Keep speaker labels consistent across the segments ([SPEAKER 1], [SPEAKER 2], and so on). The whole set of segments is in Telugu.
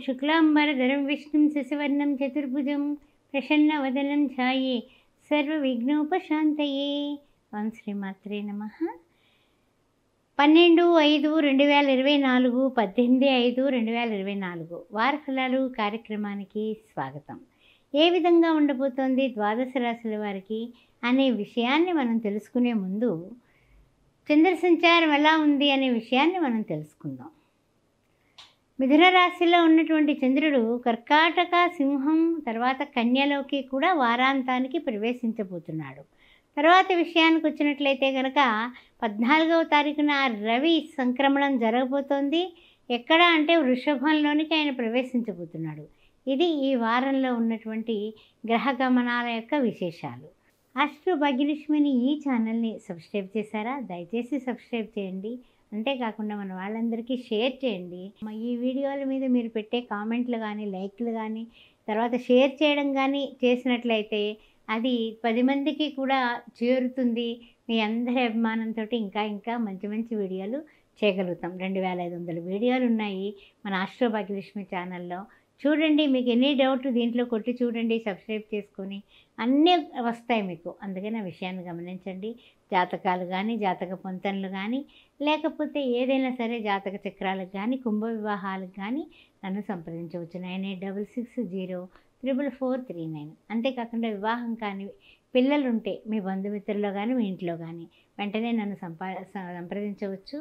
[SPEAKER 1] శుక్లాంబరధరం విష్ణుం శశివర్ణం చతుర్భుజం ప్రసన్నవదనం ఛాయే సర్వవిఘ్నోపశాంతయే. ఓం శ్రీమాత్రే నమః. 12/5/2024 18/5/2024 వార ఫలాలు కార్యక్రమానికి స్వాగతం. ఏ విధంగా ఉండబోతోంది ద్వాదశ రాశుల వారికి అనే విషయాన్ని మనం తెలుసుకునే ముందు చంద్ర సంచారం ఎలా ఉంది అనే విషయాన్ని మనం తెలుసుకుందాం. మిథున రాశిలో ఉన్నటువంటి చంద్రుడు కర్కాటక, సింహం, తర్వాత కన్యలోకి కూడా వారాంతానికి ప్రవేశించబోతున్నాడు. తర్వాత విషయానికి వచ్చినట్లయితే కనుక 14వ తారీఖున రవి సంక్రమణం జరగబోతోంది. ఎక్కడ అంటే వృషభంలోనికి ఆయన ప్రవేశించబోతున్నాడు. ఇది ఈ వారంలో ఉన్నటువంటి గ్రహ గమనాల యొక్క విశేషాలు. ఆస్ట్రో భాగ్యలక్ష్మిని ఈ ఛానల్ని సబ్స్క్రైబ్ చేశారా? దయచేసి సబ్స్క్రైబ్ చేయండి. అంతేకాకుండా మన వాళ్ళందరికీ షేర్ చేయండి. ఈ వీడియోల మీద మీరు పెట్టే కామెంట్లు కానీ, లైక్లు కానీ, తర్వాత షేర్ చేయడం కానీ చేసినట్లయితే అది 10 మందికి కూడా చేరుతుంది. మీ అందరి అభిమానంతో ఇంకా మంచి మంచి వీడియోలు చేయగలుగుతాం. 2500 వీడియోలు ఉన్నాయి మన ఆస్ట్రో భాగ్యలక్ష్మి ఛానల్లో. చూడండి, మీకు ఎనీ డౌట్ దీంట్లో కొట్టి చూడండి, సబ్స్క్రైబ్ చేసుకొని అన్నీ వస్తాయి మీకు. అందుకని ఆ విషయాన్ని గమనించండి. జాతకాలు కానీ, జాతక పొంతనలు కానీ, లేకపోతే ఏదైనా సరే జాతక చక్రాలకు కానీ, కుంభ వివాహాలకు కానీ నన్ను సంప్రదించవచ్చు. 9866044439. అంతేకాకుండా వివాహం కానీ పిల్లలుంటే మీ బంధుమిత్రుల్లో కానీ, మీ ఇంట్లో కానీ వెంటనే నన్ను సంప్రదించవచ్చు.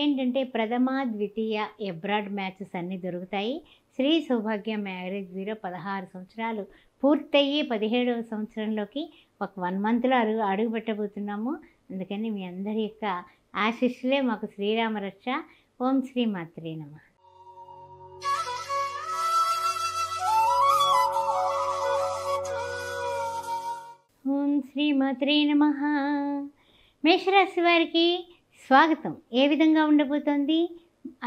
[SPEAKER 1] ఏంటంటే ప్రథమ, ద్వితీయ ఎబ్రాడ్ మ్యాచెస్ అన్నీ దొరుకుతాయి. శ్రీ సౌభాగ్య మ్యారేజ్ బ్యూరో 16 సంవత్సరాలు పూర్తయ్యి 17వ సంవత్సరంలోకి ఒక 1 మంత్లో అడుగు పెట్టబోతున్నాము. అందుకని మీ అందరి యొక్క ఆశీస్సులే మాకు శ్రీరామ రక్ష. ఓం శ్రీ మాత్రే నమః. ఓం శ్రీ మాత్రే నమః. మేషరాశి వారికి స్వాగతం. ఏ విధంగా ఉండబోతోంది?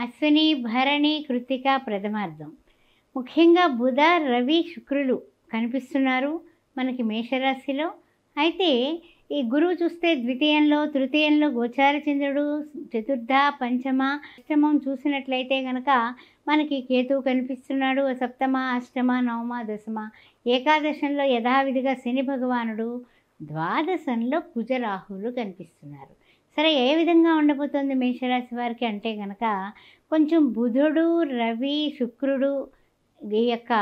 [SPEAKER 1] అశ్విని, భరణి, కృత్తిక ప్రథమార్థం. ముఖ్యంగా బుధ, రవి, శుక్రులు కనిపిస్తున్నారు మనకి మేషరాశిలో. అయితే ఈ గురువు చూస్తే ద్వితీయంలో, తృతీయంలో గోచార చంద్రుడు, చతుర్థ, పంచమ, అష్టమం చూసినట్లయితే కనుక మనకి కేతువు కనిపిస్తున్నాడు. సప్తమ, అష్టమ, నవమ, దశమ, ఏకాదశంలో యథావిధిగా శని భగవానుడు, ద్వాదశంలో కుజ, రాహువులు కనిపిస్తున్నారు. సరే, ఏ విధంగా ఉండబోతుంది మేషరాశి వారికి అంటే కనుక కొంచెం బుధుడు, రవి, శుక్రుడు ఈ యొక్క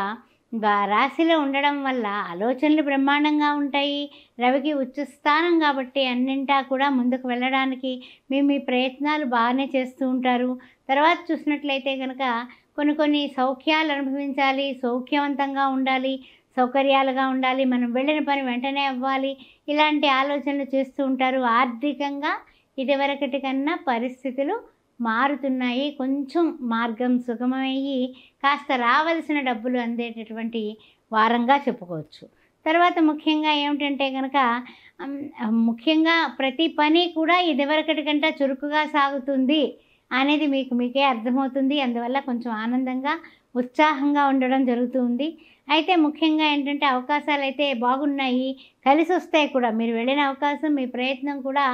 [SPEAKER 1] రాశిలో ఉండడం వల్ల ఆలోచనలు బ్రహ్మాండంగా ఉంటాయి. రవికి ఉచ్చస్థానం కాబట్టి అన్నింటా కూడా ముందుకు వెళ్ళడానికి మీ ప్రయత్నాలు బాగానే చేస్తూ ఉంటారు. తర్వాత చూసినట్లయితే కనుక కొన్ని సౌఖ్యాలు అనుభవించాలి, సౌఖ్యవంతంగా ఉండాలి, సౌకర్యాలుగా ఉండాలి, మనం వెళ్ళిన పని వెంటనే అవ్వాలి, ఇలాంటి ఆలోచనలు చేస్తూ ఉంటారు. ఆర్థికంగా ఇదివరకటి కన్నా పరిస్థితులు మారుతున్నాయి. కొంచెం మార్గం సుగమమయ్యి కాస్త రావలసిన డబ్బులు అందేటటువంటి వారంగా చెప్పుకోవచ్చు. తర్వాత ముఖ్యంగా ఏమిటంటే కనుక ముఖ్యంగా ప్రతి పని కూడా ఇదివరకటి కంటే చురుకుగా సాగుతుంది అనేది మీకే అర్థమవుతుంది. అందువల్ల కొంచెం ఆనందంగా, ఉత్సాహంగా ఉండడం జరుగుతుంది. అయితే ముఖ్యంగా ఏంటంటే అవకాశాలు అయితే బాగున్నాయి, కలిసి వస్తాయి కూడా. మీరు వెళ్ళిన అవకాశం, మీ ప్రయత్నం కూడా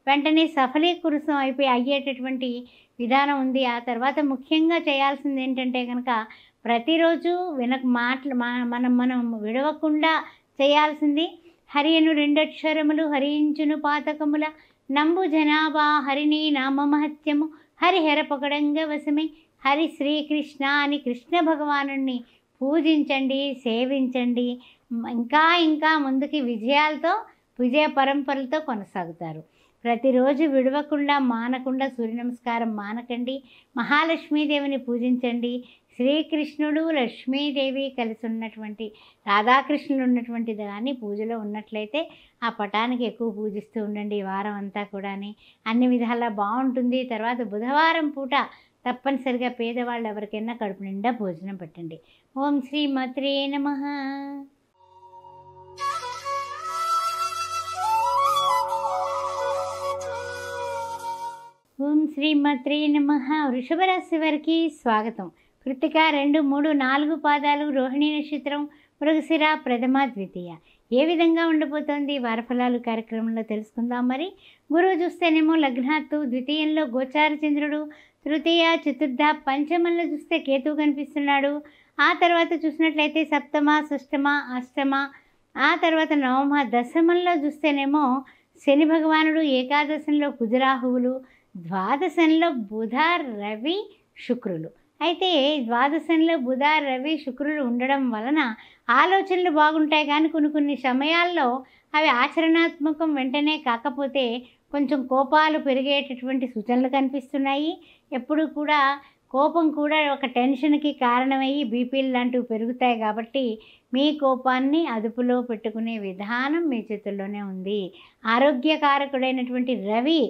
[SPEAKER 1] వెంటనే సఫలీకృతం అయ్యేటటువంటి విధానం ఉంది. ఆ తర్వాత ముఖ్యంగా చేయాల్సింది ఏంటంటే కనుక ప్రతిరోజు మనం విడవకుండా చేయాల్సింది హరియను 2 అక్షరములు, హరించును పాతకముల నంబు జనాభా, హరిని నామమహత్యము, హరిహర పకడంగ వశమే, హరి శ్రీకృష్ణ అని కృష్ణ భగవానుణ్ణి పూజించండి, సేవించండి. ఇంకా ముందుకి విజయ పరంపరలతో కొనసాగుతారు. ప్రతిరోజు విడవకుండా, మానకుండా సూర్య నమస్కారం మానకండి. మహాలక్ష్మీదేవిని పూజించండి. శ్రీకృష్ణుడు, లక్ష్మీదేవి కలిసి ఉన్నటువంటి, రాధాకృష్ణులు ఉన్నటువంటి దాన్ని పూజలో ఉన్నట్లయితే ఆ పటానికి ఎక్కువ పూజిస్తూ ఉండండి ఈ వారం అంతా కూడా. అన్ని విధాలా బాగుంటుంది. తర్వాత బుధవారం పూట తప్పనిసరిగా పేదవాళ్ళు ఎవరికైనా కడుపు నిండా భోజనం పెట్టండి. ఓం శ్రీ మాత్రే నమః. ఓం శ్రీ మాత్రే నమః. వృషభ రాశి వారికి స్వాగతం. కృత్తిక 2, 3, 4 పాదాలు, రోహిణి నక్షత్రం, మృగశిర ప్రథమ, ద్వితీయ. ఏ విధంగా ఉండబోతోంది వారఫలాలు కార్యక్రమంలో తెలుసుకుందాం. మరి గురువు చూస్తేనేమో లగ్నాత్తు, ద్వితీయంలో గోచార చంద్రుడు, తృతీయ, చతుర్థ, పంచమంలో చూస్తే కేతువు కనిపిస్తున్నాడు. ఆ తర్వాత చూసినట్లయితే సప్తమ, షష్టమ, అష్టమ, ఆ తర్వాత నవమ, దశమంలో చూస్తేనేమో శని భగవానుడు, ఏకాదశంలో కుజరాహువులు, ద్వాదశంలో బుధ, రవి, శుక్రులు. అయితే ద్వాదశంలో బుధ, రవి, శుక్రులు ఉండడం వలన ఆలోచనలు బాగుంటాయి, కానీ కొన్ని సమయాల్లో అవి ఆచరణాత్మకం వెంటనే కాకపోతే కొంచెం కోపాలు పెరిగేటటువంటి సూచనలు కనిపిస్తున్నాయి. ఎప్పుడు కూడా కోపం కూడా ఒక టెన్షన్కి కారణమయ్యి బీపీలు లాంటివి పెరుగుతాయి. కాబట్టి మీ కోపాన్ని అదుపులో పెట్టుకునే విధానం మీ చేతుల్లోనే ఉంది. ఆరోగ్యకారకుడైనటువంటి రవి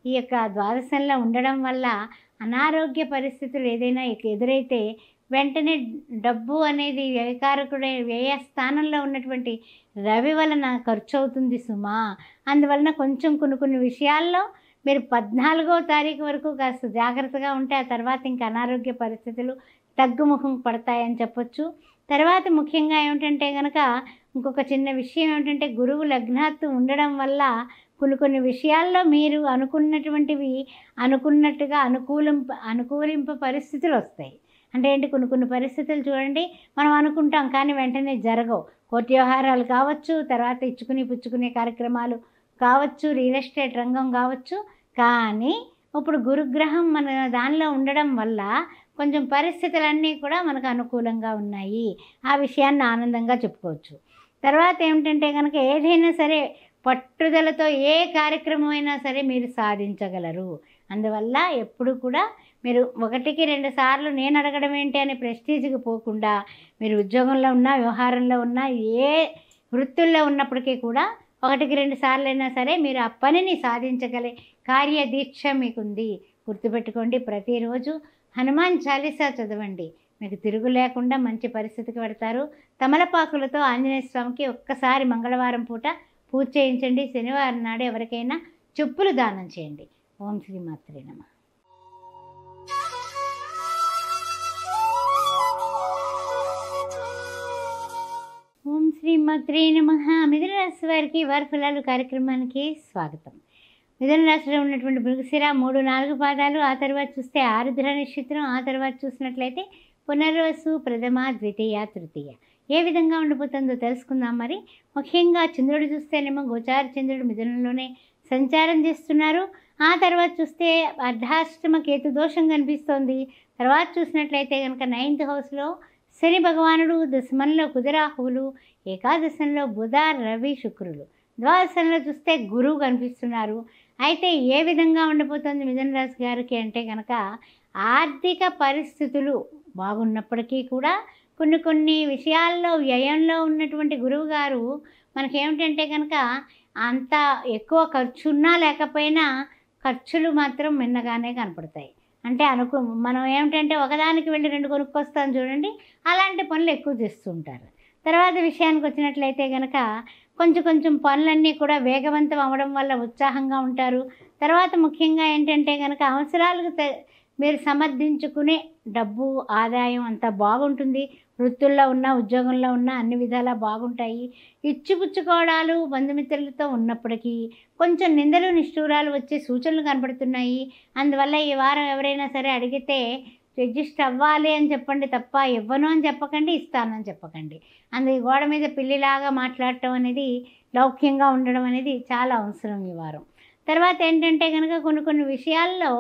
[SPEAKER 1] ఈ యొక్క ద్వాదశంలో ఉండడం వల్ల అనారోగ్య పరిస్థితులు ఏదైనా ఎదురైతే వెంటనే డబ్బు అనేది వ్యయ స్థానంలో ఉన్నటువంటి రవి వలన ఖర్చు అవుతుంది సుమా. అందువలన కొంచెం కొన్ని విషయాల్లో మీరు 14వ తారీఖు వరకు కాస్త జాగ్రత్తగా ఉంటే ఆ తర్వాత ఇంకా అనారోగ్య పరిస్థితులు తగ్గుముఖం పడతాయని చెప్పొచ్చు. తర్వాత ముఖ్యంగా ఏమిటంటే కనుక ఇంకొక చిన్న విషయం ఏమిటంటే గురువు లగ్నాత్తు ఉండడం వల్ల కొన్ని విషయాల్లో మీరు అనుకున్నటువంటివి అనుకున్నట్టుగా అనుకూలింప పరిస్థితులు వస్తాయి. అంటే ఏంటి, కొన్ని పరిస్థితులు చూడండి మనం అనుకుంటాం కానీ వెంటనే జరగవు. కోర్టు వ్యవహారాలు కావచ్చు, తర్వాత ఇచ్చుకుని పుచ్చుకునే కార్యక్రమాలు కావచ్చు, రియల్ ఎస్టేట్ రంగం కావచ్చు. కానీ ఇప్పుడు గురుగ్రహం మన దానిలో ఉండడం వల్ల కొంచెం పరిస్థితులన్నీ కూడా మనకు అనుకూలంగా ఉన్నాయి. ఆ విషయాన్ని ఆనందంగా చెప్పుకోవచ్చు. తర్వాత ఏమిటంటే కనుక ఏదైనా సరే పట్టుదలతో ఏ కార్యక్రమం అయినా సరే మీరు సాధించగలరు. అందువల్ల ఎప్పుడు కూడా మీరు 1-2 సార్లు నేను అడగడం ఏంటి అనే ప్రెస్టీజ్కి పోకుండా మీరు ఉద్యోగంలో ఉన్నా, వ్యవహారంలో ఉన్నా, ఏ వృత్తుల్లో ఉన్నప్పటికీ కూడా 1-2 సార్లు అయినా సరే మీరు ఆ పనిని సాధించగలే కార్యదీక్ష మీకుంది. గుర్తుపెట్టుకోండి, ప్రతిరోజు హనుమాన్ చాలీసా చదవండి. మీకు తిరుగు లేకుండా మంచి పరిస్థితికి పెడతారు. తమలపాకులతో ఆంజనేయ స్వామికి ఒక్కసారి మంగళవారం పూట పూజ చేయించండి. శనివారం నాడు ఎవరికైనా చెప్పులు దానం చేయండి. ఓం శ్రీ మాత్రే నమః. ఓం శ్రీ మాత్రే నమః. మిథున రాశి వారికి వారి ఫలాలు కార్యక్రమానికి స్వాగతం. మిథున రాశిలో ఉన్నటువంటి మృగశిర 3-4 పాదాలు, ఆ తర్వాత చూస్తే ఆరుద్ర నక్షత్రం, ఆ తర్వాత చూసినట్లయితే పునర్వసు, ప్రథమ, ద్వితీయ, తృతీయ ఏ విధంగా ఉండిపోతుందో తెలుసుకుందాం. మరి ముఖ్యంగా చంద్రుడు చూస్తేనేమో గోచార చంద్రుడు మిథునంలోనే సంచారం చేస్తున్నారు. ఆ తర్వాత చూస్తే అర్ధాష్టమ కేతు దోషం కనిపిస్తోంది. తర్వాత చూసినట్లయితే కనుక 9th హౌస్లో శని భగవానుడు, దశమంలో కుజరాహువులు, ఏకాదశంలో బుధ, రవి, శుక్రులు, ద్వాదశంలో చూస్తే గురువు కనిపిస్తున్నారు. అయితే ఏ విధంగా ఉండిపోతుంది మిథున రాశి గారికి అంటే కనుక ఆర్థిక పరిస్థితులు బాగున్నప్పటికీ కూడా కొన్ని విషయాల్లో వ్యయంలో ఉన్నటువంటి గురువు గారు మనకేమిటంటే కనుక అంత ఎక్కువ ఖర్చు ఉన్నా లేకపోయినా ఖర్చులు మాత్రం మిన్నగానే కనపడతాయి. అంటే మనం ఏమిటంటే ఒకదానికి వెళ్ళి 2 కొనుక్కొస్తాం చూడండి, అలాంటి పనులు ఎక్కువ చేస్తుంటారు. తర్వాత విషయానికి వచ్చినట్లయితే కనుక కొంచెం పనులన్నీ కూడా వేగవంతం అవ్వడం వల్ల ఉత్సాహంగా ఉంటారు. తర్వాత ముఖ్యంగా ఏంటంటే కనుక అవసరాలకు మీరు సమర్థించుకునే డబ్బు ఆదాయం అంతా బాగుంటుంది. వృత్తుల్లో ఉన్న, ఉద్యోగంలో ఉన్న అన్ని విధాలా బాగుంటాయి. ఇచ్చిపుచ్చుకోవడాలు బంధుమిత్రులతో ఉన్నప్పటికీ కొంచెం నిందలు నిష్ఠూరాలు వచ్చే సూచనలు కనపడుతున్నాయి. అందువల్ల ఈ వారం ఎవరైనా సరే అడిగితే అడ్జస్ట్ అవ్వాలి అని చెప్పండి తప్ప ఇవ్వను అని చెప్పకండి, ఇస్తానని చెప్పకండి. అందుకే గోడ మీద పిల్లిలాగా మాట్లాడటం అనేది, లౌక్యంగా ఉండడం అనేది చాలా అవసరం ఈ వారం. తర్వాత ఏంటంటే కనుక కొన్ని విషయాల్లో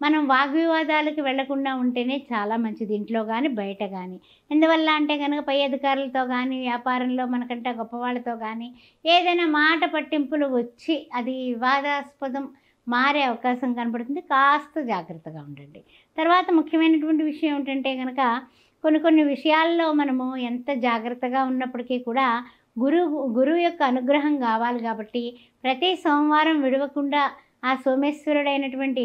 [SPEAKER 1] మనం వాగ్వివాదాలకు వెళ్లకుండా ఉంటేనే చాలా మంచిది, ఇంట్లో కానీ బయట కానీ. ఎందువల్ల అంటే కనుక పై అధికారులతో కానీ, వ్యాపారంలో మనకంటే గొప్పవాళ్ళతో కానీ ఏదైనా మాట పట్టింపులు వచ్చి అది వివాదాస్పదం మారే అవకాశం కనబడుతుంది. కాస్త జాగ్రత్తగా ఉండండి. తర్వాత ముఖ్యమైనటువంటి విషయం ఏంటంటే కనుక కొన్ని విషయాల్లో మనము ఎంత జాగ్రత్తగా ఉన్నప్పటికీ కూడా గురువు యొక్క అనుగ్రహం కావాలి. కాబట్టి ప్రతి సోమవారం విడవకుండా ఆ సోమేశ్వరుడైనటువంటి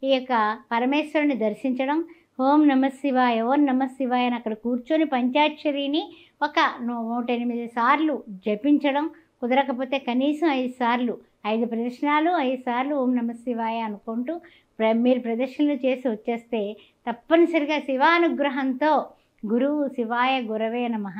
[SPEAKER 1] ఈ యొక్క పరమేశ్వరుని దర్శించడం, ఓం నమః శివాయ, ఓం నమః శివాయ అని అక్కడ కూర్చొని పంచాక్షరిని ఒక 108 సార్లు జపించడం, కుదరకపోతే కనీసం 5 సార్లు, 5 ప్రదక్షిణాలు, 5 సార్లు ఓం నమః శివాయ అనుకుంటూ మీరు ప్రదక్షిణలు చేసి వచ్చేస్తే తప్పనిసరిగా శివానుగ్రహంతో గురువు శివాయ గురవే నమః,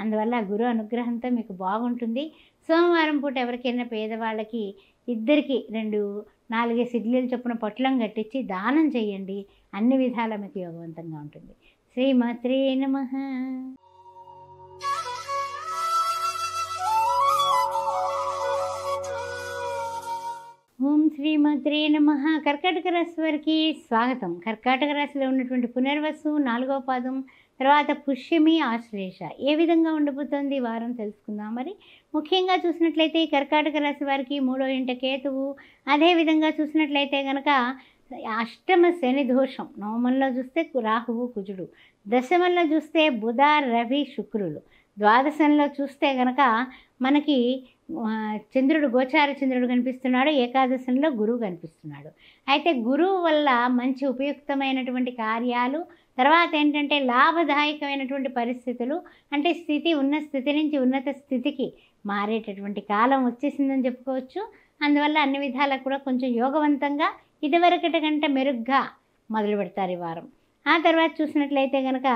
[SPEAKER 1] అందువల్ల గురు అనుగ్రహంతో మీకు బాగుంటుంది. సోమవారం పూట ఎవరికైనా పేదవాళ్ళకి 2-4 ఇడ్లీల చొప్పున పొట్లం కట్టించి దానం చేయండి. అన్ని విధాలా మీకు యోగవంతంగా ఉంటుంది. శ్రీమాత్రే నమః. ఓం శ్రీమాత్రే నమః. కర్కాటక రాశి వారికి స్వాగతం. కర్కాటక రాశిలో ఉన్నటువంటి పునర్వసు 4వ పాదం, తర్వాత పుష్యమి, ఆశ్లేష ఏ విధంగా ఉండబోతోంది ఈ వారం తెలుసుకుందాం. మరి ముఖ్యంగా చూసినట్లయితే ఈ కర్కాటక రాశి వారికి 3వ ఇంట కేతువు, అదేవిధంగా చూసినట్లయితే కనుక అష్టమ శని దోషం, నవమంలో చూస్తే రాహువు కుజుడు, దశమంలో చూస్తే బుధ రవి శుక్రులు, ద్వాదశంలో చూస్తే కనుక మనకి చంద్రుడు, గోచార చంద్రుడు కనిపిస్తున్నాడు, ఏకాదశంలో గురువు కనిపిస్తున్నాడు. అయితే గురువు వల్ల మంచి ఉపయుక్తమైనటువంటి కార్యాలు, తర్వాత ఏంటంటే లాభదాయకమైనటువంటి పరిస్థితులు, అంటే స్థితి ఉన్న స్థితి నుంచి ఉన్నత స్థితికి మారేటటువంటి కాలం వచ్చేసిందని చెప్పుకోవచ్చు. అందువల్ల అన్ని విధాలకు కూడా కొంచెం యోగవంతంగా ఇదివరకటి కంటే మెరుగ్గా మొదలు పెడతారు ఈ వారం. ఆ తర్వాత చూసినట్లయితే కనుక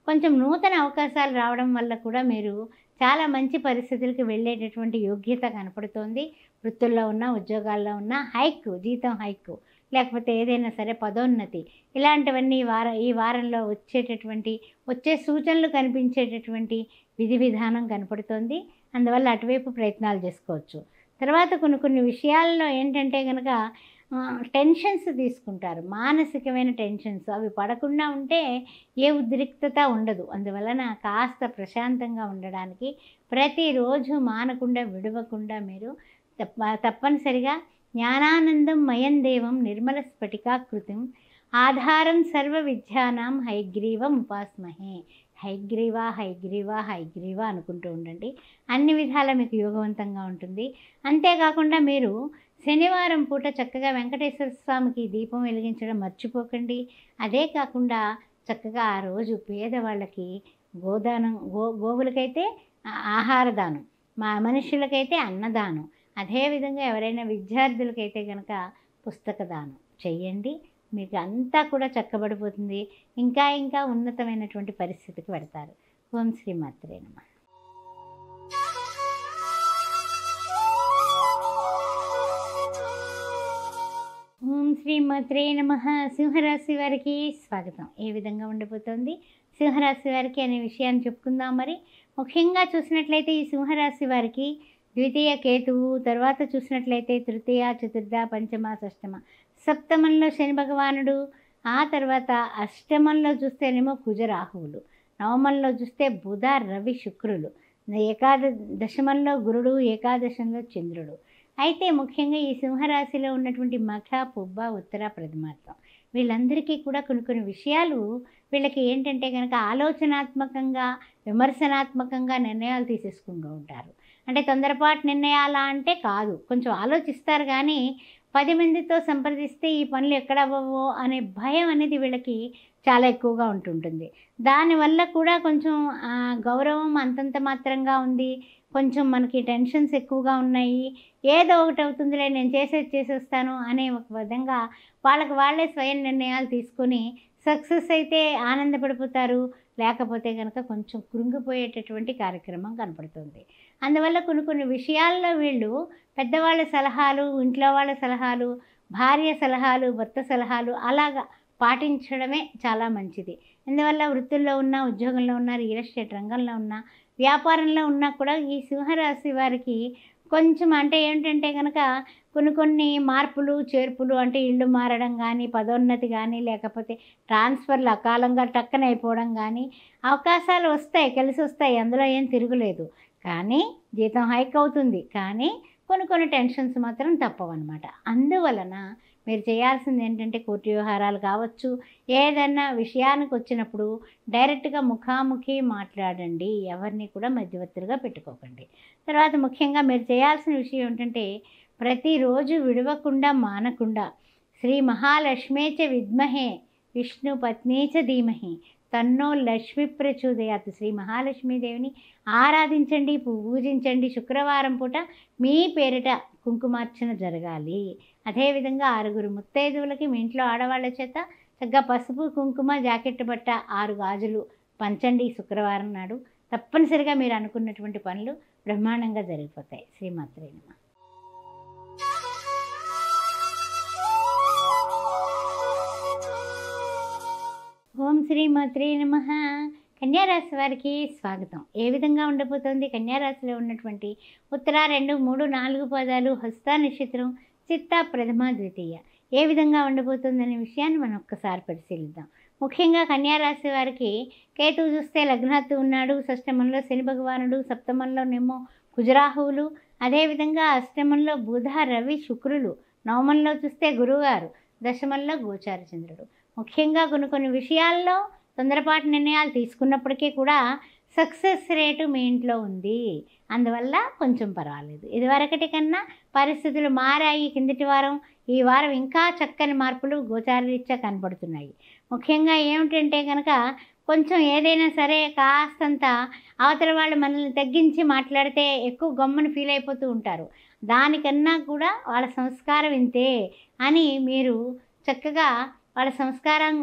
[SPEAKER 1] కొంచెం నూతన అవకాశాలు రావడం వల్ల కూడా మీరు చాలా మంచి పరిస్థితులకి వెళ్ళేటటువంటి యోగ్యత కనపడుతోంది. వృత్తుల్లో ఉన్న, ఉద్యోగాల్లో ఉన్న హైక్, జీతం హైక్, లేకపోతే ఏదైనా సరే పదోన్నతి, ఇలాంటివన్నీ ఈ వారంలో వచ్చే సూచనలు కనిపించేటటువంటి విధి విధానం కనపడుతోంది. అందువల్ల అటువైపు ప్రయత్నాలు చేసుకోవచ్చు. తర్వాత కొన్ని విషయాల్లో ఏంటంటే కనుక టెన్షన్స్ తీసుకుంటారు, మానసికమైన టెన్షన్స్, అవి పడకుండా ఉంటే ఏ ఉద్రిక్తత ఉండదు. అందువలన కాస్త ప్రశాంతంగా ఉండడానికి ప్రతిరోజు మానకుండా విడవకుండా మీరు తప్పనిసరిగా జ్ఞానానందం మయం దేవం నిర్మల స్ఫటికాకృతిం ఆధారం సర్వ విద్యానాం హయగ్రీవం ఉపాస్మహే, హయగ్రీవ హయగ్రీవ హయగ్రీవ అనుకుంటూ ఉండండి. అన్ని విధాలా మీకు యోగవంతంగా ఉంటుంది. అంతేకాకుండా మీరు శనివారం పూట చక్కగా వెంకటేశ్వర స్వామికి దీపం వెలిగించడం మర్చిపోకండి. అదే కాకుండా చక్కగా ఆ రోజు పేదవాళ్ళకి గోదానం, గోవులకైతే ఆహార దానం, మనుషులకైతే అన్నదానం, అదేవిధంగా ఎవరైనా విద్యార్థులకైతే కనుక పుస్తక దానం చెయ్యండి. మీకు అంతా కూడా చక్కబడిపోతుంది. ఇంకా ఇంకా ఉన్నతమైనటువంటి పరిస్థితికి పెడతారు. ఓం శ్రీమాత్రే నమః. ఓం శ్రీమాత్రే నమః. సింహరాశి వారికి స్వాగతం. ఏ విధంగా ఉండబోతోంది సింహరాశి వారికి అనే విషయాన్ని చెప్పుకుందాం. మరి ముఖ్యంగా చూసినట్లయితే ఈ సింహరాశి వారికి ద్వితీయ కేతువు, తర్వాత చూసినట్లయితే తృతీయ, చతుర్థ, పంచమ, షష్టమ, సప్తమంలో శని భగవానుడు, ఆ తర్వాత అష్టమంలో చూస్తేనేమో కుజరాహువులు, నవమంలో చూస్తే బుధ రవి శుక్రులు, దశమంలో గురుడు, ఏకాదశంలో చంద్రుడు. అయితే ముఖ్యంగా ఈ సింహరాశిలో ఉన్నటువంటి మఖ, పుబ్బ, ఉత్తర, ప్రథమార్థం వీళ్ళందరికీ కూడా కొన్ని విషయాలు వీళ్ళకి ఏంటంటే కనుక ఆలోచనాత్మకంగా, విమర్శనాత్మకంగా నిర్ణయాలు తీసేసుకుంటూ ఉంటారు. అంటే తొందరపాటు నిర్ణయాలా అంటే కాదు, కొంచెం ఆలోచిస్తారు. కానీ 10 మందితో సంప్రదిస్తే ఈ పనులు ఎక్కడ అవ్వవో అనే భయం అనేది వీళ్ళకి చాలా ఎక్కువగా ఉంటుంటుంది. దానివల్ల కూడా కొంచెం గౌరవం అంతంత మాత్రంగా ఉంది, కొంచెం మనకి టెన్షన్స్ ఎక్కువగా ఉన్నాయి, ఏదో ఒకటి అవుతుందిలే నేను చేసేస్తాను అనే ఒక విధంగా వాళ్ళే స్వయం నిర్ణయాలు తీసుకొని సక్సెస్ అయితే ఆనందపడిపోతారు, లేకపోతే కనుక కొంచెం కృంగిపోయేటటువంటి కార్యక్రమం కనపడుతుంది. అందువల్ల కొన్ని విషయాల్లో వీళ్ళు పెద్దవాళ్ళ సలహాలు, ఇంట్లో వాళ్ళ సలహాలు, భార్య సలహాలు, భర్త సలహాలు అలాగా పాటించడమే చాలా మంచిది. అందువల్ల వృత్తుల్లో ఉన్న, ఉద్యోగంలో ఉన్న, రియల్ ఎస్టేట్ రంగంలో ఉన్న, వ్యాపారంలో ఉన్నా కూడా ఈ సింహరాశి వారికి కొంచెం అంటే ఏంటంటే కనుక కొన్ని మార్పులు చేర్పులు, అంటే ఇల్లు మారడం కానీ, పదోన్నతి కానీ, లేకపోతే ట్రాన్స్ఫర్లు అకాలంగా టక్కన అయిపోవడం కానీ అవకాశాలు వస్తాయి, కలిసి వస్తాయి, అందులో ఏం తిరుగులేదు. కానీ జీతం హైక్ అవుతుంది, కానీ కొన్ని టెన్షన్స్ మాత్రం తప్పవన్నమాట. అందువలన మీరు చేయాల్సింది ఏంటంటే కోర్టు వ్యవహారాలు కావచ్చు, ఏదైనా విషయానికి వచ్చినప్పుడు డైరెక్ట్గా ముఖాముఖి మాట్లాడండి, ఎవరిని కూడా మధ్యవర్తులుగా పెట్టుకోకండి. తర్వాత ముఖ్యంగా మీరు చేయాల్సిన విషయం ఏంటంటే ప్రతిరోజు విడవకుండా మానకుండా శ్రీ మహాలక్ష్మీచ విద్మహే విష్ణు పత్నీచ ధీమహి తన్నో లక్ష్మీ ప్రచోదయాత్, శ్రీ మహాలక్ష్మీదేవిని ఆరాధించండి, పూజించండి. శుక్రవారం పూట మీ పేరిట కుంకుమార్చన జరగాలి. అదేవిధంగా 6 ముత్తైదువులకి మీ ఇంట్లో ఆడవాళ్ళ చేత చక్కగా పసుపు, కుంకుమ, జాకెట్ బట్ట, 6 గాజులు పంచండి శుక్రవారం నాడు. తప్పనిసరిగా మీరు అనుకున్నటువంటి పనులు బ్రహ్మాండంగా జరిగిపోతాయి. శ్రీమాత్రే నమః. శ్రీమాత్రే నమః. కన్యారాశి వారికి స్వాగతం. ఏ విధంగా ఉండబోతోంది? కన్యారాశిలో ఉన్నటువంటి ఉత్తర 2, 3, 4 పాదాలు, హస్త నక్షత్రం, చిత్త ప్రథమ ద్వితీయ ఏ విధంగా ఉండబోతుందనే విషయాన్ని మనం ఒక్కసారి పరిశీలిద్దాం. ముఖ్యంగా కన్యారాశి వారికి కేతువు చూస్తే లగ్నాత్తు ఉన్నాడు, షష్టమంలో శని భగవానుడు, సప్తమంలోనేమో కుజరాహువులు, అదేవిధంగా అష్టమంలో బుధ రవి శుక్రులు, నవమంలో చూస్తే గురువుగారు, దశమంలో గోచార చంద్రుడు. ముఖ్యంగా కొన్ని విషయాల్లో తొందరపాటు నిర్ణయాలు తీసుకున్నప్పటికీ కూడా సక్సెస్ రేటు మీ ఇంట్లో ఉంది. అందువల్ల కొంచెం పర్వాలేదు. ఇదివరకటి కన్నా పరిస్థితులు మారాయి. కిందటి వారం, ఈ వారం ఇంకా చక్కని మార్పులు గోచారరీత్యా కనపడుతున్నాయి. ముఖ్యంగా ఏమిటంటే కనుక కొంచెం ఏదైనా సరే కాస్తంత అవతల వాళ్ళు మనల్ని తగ్గించి మాట్లాడితే ఎక్కువ గమ్మున ఫీల్ అయిపోతూ ఉంటారు. దానికన్నా కూడా వాళ్ళ సంస్కారం ఇంతే అని మీరు చక్కగా వాళ్ళ సంస్కారం